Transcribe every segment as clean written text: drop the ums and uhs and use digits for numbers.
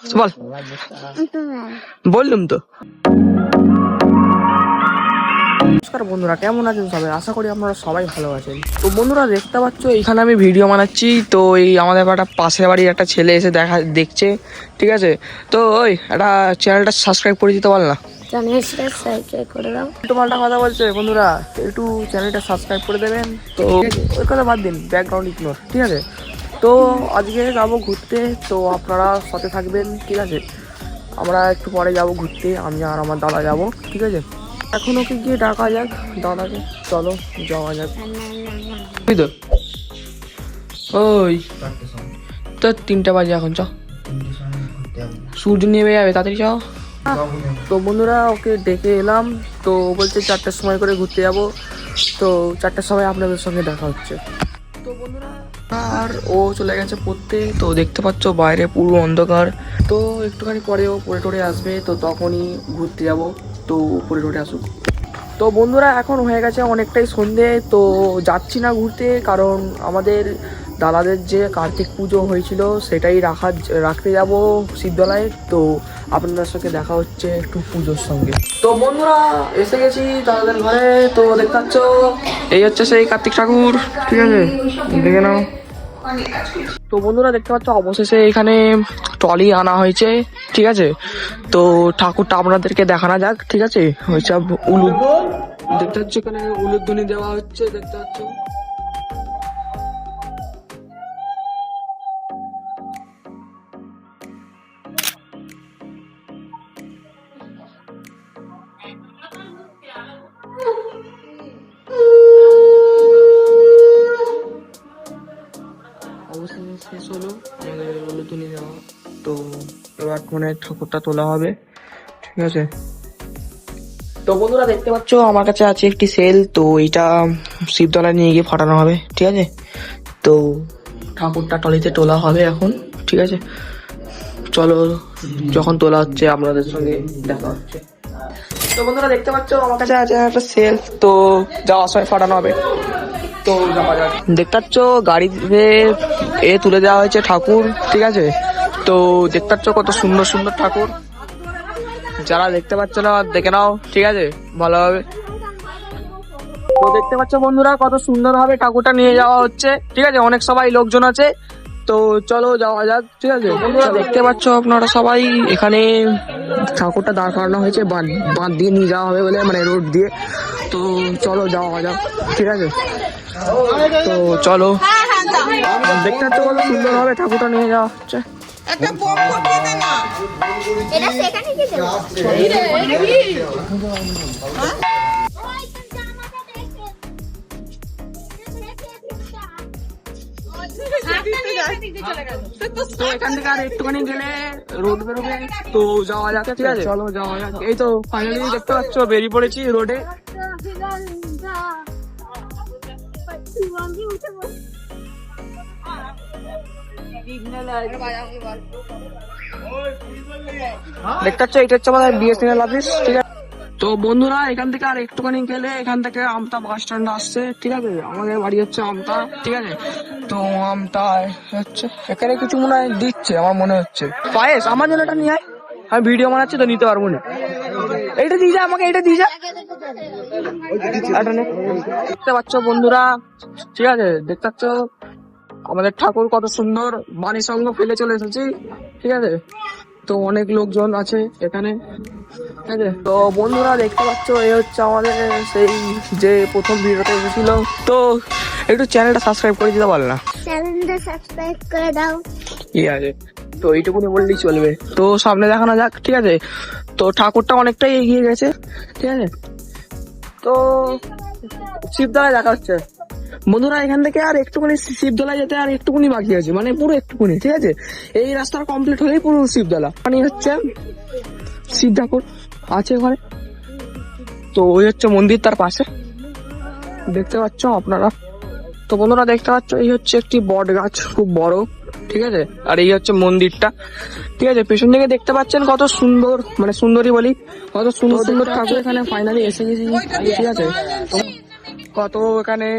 বল, বললুম তো। নমস্কার বন্ধুরা, কেমন আছেন সবাই? আশা করি আপনারা সবাই ভালো আছেন। তো বন্ধুরা দেখতে পাচ্ছ এখানে আমি ভিডিও বানাচ্ছি। তো এই আমাদের একটা পাশের বাড়ির একটা ছেলে এসে দেখছে, ঠিক আছে? তো ওই একটা চ্যানেলটা সাবস্ক্রাইব করে দিতে বল না। একটু পাল্টা কথা বলছে বন্ধুরা, একটু চ্যানেলটা সাবস্ক্রাইব করে দেবেন। তো ওই কথা বাদ দিন, ব্যাকগ্রাউন্ড ইগনোর, ঠিক আছে? তো আজকে যাবো ঘুরতে, তো আপনারা সাথে থাকবেন, ঠিক আছে? আমরা একটু পরে যাব ঘুরতে, আমি আর আমার দাদা যাব, ঠিক আছে? এখন ওকে গিয়ে ডাকা যাক দাদাকে, চলো যাওয়া যাক। বুঝলি তো? ওই তো 3টা বাজে এখন, চ সূর্য নেমে যাবে, তাড়াতাড়ি চ। তো বন্ধুরা ওকে ডেকে এলাম, তো বলছে 4টার সময় করে ঘুরতে যাব। তো 4টার সময় আপনাদের সঙ্গে দেখা হচ্ছে। তো বন্ধুরা আর ও চলে গেছে পড়তে। তো দেখতে পাচ্ছ বাইরে পুরো অন্ধকার। তো একটুখানি পরে ও পড়ে টরে আসবে, তো তখনই ঘুরতে যাব। তো পড়ে টরে আসুক। তো বন্ধুরা এখন হয়ে গেছে অনেকটাই সন্ধে, তো যাচ্ছি না ঘুরতে, কারণ আমাদের দাদাদের যে কার্তিক পুজো হয়েছিল সেটাই রাখতে যাব শিবতলায়। তো আপনাদের সঙ্গে দেখা হচ্ছে একটু পুজোর সঙ্গে। তো বন্ধুরা এসে গেছি দাদাদের ঘরে। তো দেখতে পাচ্ছ এই হচ্ছে সেই কার্তিক ঠাকুর, ঠিক আছে? দেখে নাও। তো বন্ধুরা দেখতে পাচ্ছ অবশেষে এখানে ট্রলি আনা হয়েছে, ঠিক আছে? তো ঠাকুরটা আপনাদেরকে দেখানো যাক, ঠিক আছে? হয়েছে উলুদ, দেখতে পাচ্ছ এখানে উলুধ্বনি দেওয়া হচ্ছে, দেখতে পাচ্ছ। অবশেষে শেষ হলো আমাদের উলুধ্বনি দেওয়া। তো এবার মানে ঠাকুরটা তোলা হবে, ঠিক আছে? তো বন্ধুরা দেখতে পাচ্ছ আমার কাছে আছে একটি সেল, তো এটা শিবতলায় নিয়ে গিয়ে ফাটানো হবে, ঠিক আছে? তো ঠাকুরটা টলিতে তোলা হবে এখন, ঠিক আছে? চলো যখন তোলা হচ্ছে আপনাদের সঙ্গে দেখা হচ্ছে। তো বন্ধুরা দেখতে পাচ্ছ আমার কাছে আছে একটা সেল, তো যাওয়ার সময় ফাটানো হবে। তো যাওয়া যাক। দেখতে পাচ্ছ গাড়িতে তুলে দেওয়া হয়েছে ঠাকুর, ঠিক আছে? তো দেখতে পাচ্ছ কত সুন্দর সুন্দর ঠাকুর। যারা দেখতে পাচ্ছ না দেখে নাও, ঠিক আছে? ভালোভাবে। তো দেখতে পাচ্ছ বন্ধুরা কত সুন্দর ভাবে ঠাকুরটা নিয়ে যাওয়া হচ্ছে, ঠিক আছে? অনেক সবাই লোকজন আছে, তো চলো যাওয়া যাক, ঠিক আছে? বন্ধুরা দেখতে পাচ্ছ আপনারা সবাই এখানে ঠাকুরটা দাঁড় করানো হয়েছে বাঁধ দিয়ে নিয়ে যাওয়া হবে বলে, মানে রোড দিয়ে। তো চলো যাওয়া যাক, ঠিক আছে? তো চলো, দেখতে পাচ্ছ কত সুন্দর ভাবে ঠাকুরটা নিয়ে যাওয়া হচ্ছে। তো এখান থেকে আর একটুখানি গেলে রোড বেরোবে, তো যাওয়া যাক, ঠিক আছে? চলো যাওয়া যাক। এই তো ফাইনালি দেখতে পাচ্ছ বেরিয়ে পড়েছি রোডে। দেখতে পাচ্ছ এটা হচ্ছে আমাদের বিএসএনএল অফিস, ঠিক আছে? তো বন্ধুরা এখান থেকে আর একটুখানি গেলে এখান থেকে আমতা বাস স্ট্যান্ড আসছে, ঠিক আছে? আমাদের বাড়ি হচ্ছে আমতা, ঠিক আছে? তো আমতা হচ্ছে এখানে কিছু মনে হয় দিচ্ছে, আমার মনে হচ্ছে পায়েস। আমার জন্য এটা নিয়ে আয়, আমি ভিডিও বানাচ্ছি তো নিতে পারবো না। এইটা দিয়ে যা আমাকে, এটা দিয়ে যা। দেখতে পাচ্ছ বন্ধুরা, ঠিক আছে? দেখতে পাচ্ছ আমাদের ঠাকুর কত সুন্দর বাণী সঙ্গ ফেলে চলে এসেছি, ঠিক আছে? তো অনেক লোকজন আছে এখানে, ঠিক আছে? তো বন্ধুরা দেখতে পাচ্ছ এই হচ্ছে আমাদের সেই যে প্রথম ভিডিওটা এসেছিল। তো একটু চ্যানেলটা সাবস্ক্রাইব করে দিতে পারলে না? চ্যানেলটা সাবস্ক্রাইব করে দাও, ঠিক আছে? তো এইটুকুনি বললেই চলবে। তো সামনে দেখানো যাক, ঠিক আছে? তো ঠাকুরটা অনেকটাই এগিয়ে গেছে, ঠিক আছে? তো শিবতলায় দেখা হচ্ছে বন্ধুরা। এখান থেকে আর একটুখানি শিবতলায় যেতে আর একটুকুনি বাকি আছে, মানে পুরো একটুকুনি, ঠিক আছে? এই রাস্তাটা কমপ্লিট হলেই পুরো শিবতলা। মানে হচ্ছে শিব ঠাকুর আছে ওখানে, তো ওই হচ্ছে মন্দির তার পাশে, দেখতে পাচ্ছ আপনারা। তো বন্ধুরা দেখতে পাচ্ছ এই হচ্ছে একটি বট গাছ, খুব বড়, ঠিক আছে? আর এই হচ্ছে মন্দিরটা, ঠিক আছে? পেছন দিকে দেখতে পাচ্ছেন কত সুন্দর, মানে সুন্দরী বলি, কত সুন্দর সুন্দর ঠাকুর এখানে ফাইনালি এসে গেছি, ঠিক আছে? কত এখানে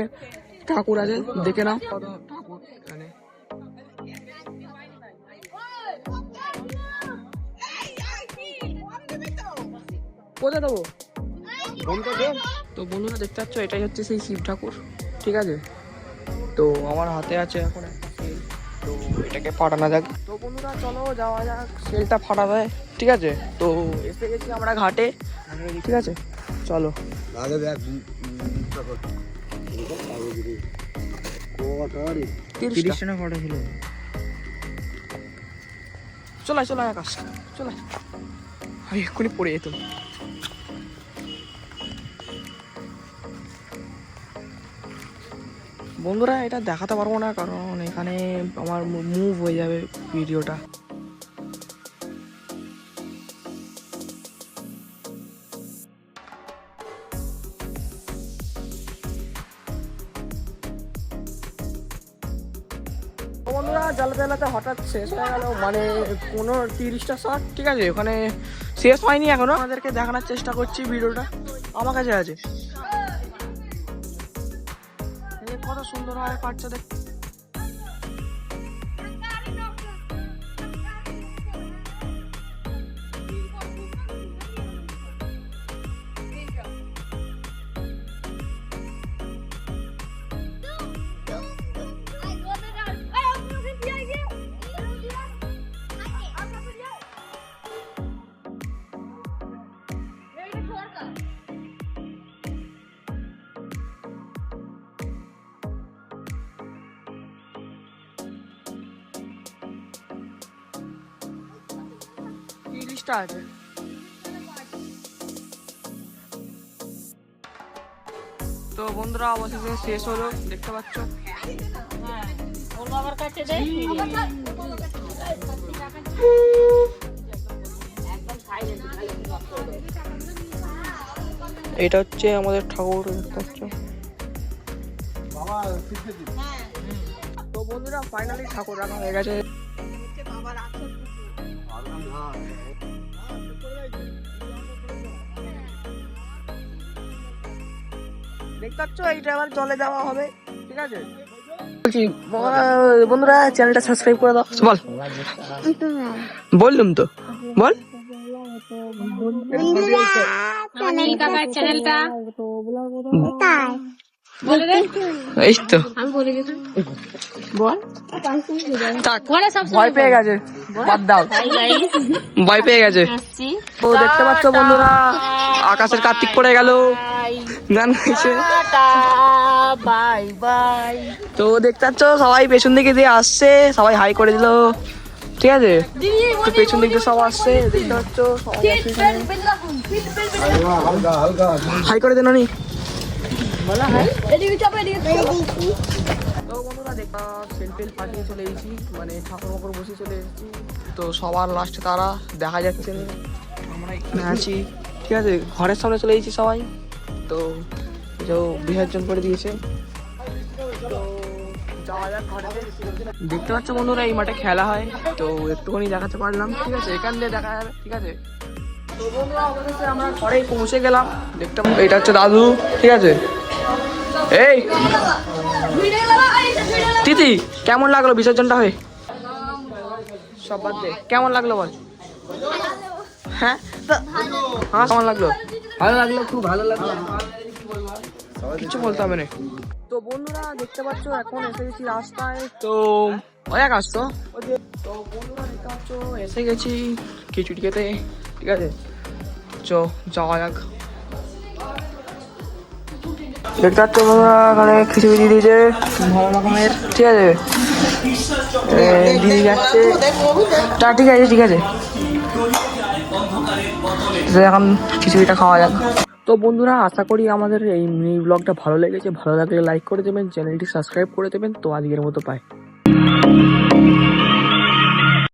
ঠাকুর আছে দেখে নাও, কত ঠাকুর এখানে। কোথায় দেবো? তো বন্ধুরা দেখতে পাচ্ছ, এটাই হচ্ছে সেই শিব ঠাকুর, ঠিক আছে। তো আমার হাতে আছে এখন একটা সেল, তো এটাকে ফাটানো যাক। তো বন্ধুরা চলো যাওয়া যাক, সেলটা ফাটা দেয়, ঠিক আছে। তো এসে গেছি আমরা ঘাটে, ঠিক আছে, চলো। চলাই চলাই আকাশ, চলাই, আমি এক্ষুনি পড়ে যেতাম। বন্ধুরা এটা দেখাতে পারবো না, কারণ এখানে আমার মুভ হয়ে যাবে ভিডিওটা। বন্ধুরা জ্বালাতে জ্বালাতে হঠাৎ শেষ হয়ে গেল, মানে 15-30টা শট, ঠিক আছে। ওখানে শেষ হয়নি এখনো, আমাদেরকে দেখানোর চেষ্টা করছি ভিডিওটা। আমার কাছে আছে, কত সুন্দর হয় পাটটা দেখতে। আছে তো বন্ধুরা, অবশেষে শেষ হলো, দেখতে পাচ্ছ। এটা হচ্ছে আমাদের ঠাকুর, দেখতে পাচ্ছ। তো বন্ধুরা ফাইনালি ঠাকুর রাখা হয়ে গেছে। দেখতে পাচ্ছ, এইটা আবার জলে দেওয়া হবে, ঠিক আছে। বলছি বন্ধুরা চ্যানেলটা সাবস্ক্রাইব করে দাও। বল, বললাম তো, বল। চ্যানেলটা এই তো ভয় পেয়ে গেছে, বাদ দাও, ভয় পেয়ে গেছে। তো দেখতে পাচ্ছ বন্ধুরা, আকাশের কার্তিক পড়ে গেল, গান গাইছে বাই বাই। তো দেখতে পাচ্ছ সবাই পেছন দিকে দিয়ে আসছে, সবাই হাই করে দিল, ঠিক আছে। তো পেছন দিক দিয়ে সব আসছে, দেখতে পাচ্ছ সবাই আসছে, হাই করে দেন নি। তো বন্ধুরা দেখা সেলফেল পাঠিয়ে চলে এসেছি, মানে ঠাকুর মাকুর বসে চলে এসেছি। তো সবার লাস্টে তারা দেখা যাচ্ছে, আমরা এখানে আছি, ঠিক আছে। ঘরের সামনে চলে এসেছি সবাই, তো বিসর্জন করে দিয়েছে। তো যাওয়া যাক ঘরেতে। দেখতে পাচ্ছ বন্ধুরা, এই মাঠে খেলা হয়, তো একটুখানি দেখাতে পারলাম, ঠিক আছে। এখান দিয়ে দেখা যাবে, ঠিক আছে। তো বন্ধুরা অবশেষে আমরা ঘরেই পৌঁছে গেলাম। দেখতে এটা হচ্ছে দাদু, ঠিক আছে। এই তিথি, কেমন লাগলো বিসর্জনটা হয়ে? সব বাদ দে, কেমন লাগলো বল? হ্যাঁ হ্যাঁ, কেমন লাগলো? ভালো লাগলো, খুব ভালো লাগলো, কিছু বলতে হবে না। তো বন্ধুরা দেখতে পাচ্ছ, এখন এসে গেছি রাস্তায়, তো অনেক আসতো। তো বন্ধুরা দেখতে পাচ্ছ এসে গেছি খিচুড়ি খেতে, ঠিক আছে। চ যাওয়া যাক। দেখতে পাচ্ছ বন্ধুরা, এখানে খিচুড়ি দিয়ে দিয়েছে ভালো রকমের, ঠিক আছে। দিয়ে যাচ্ছে, ঠিক আছে, ঠিক আছে। এখন খিচুড়িটা খাওয়া যাক। তো বন্ধুরা আশা করি আমাদের এই মিনি ব্লগটা ভালো লেগেছে। ভালো লাগলে লাইক করে দেবেন, চ্যানেলটি সাবস্ক্রাইব করে দেবেন। তো আজকের মতো পাই।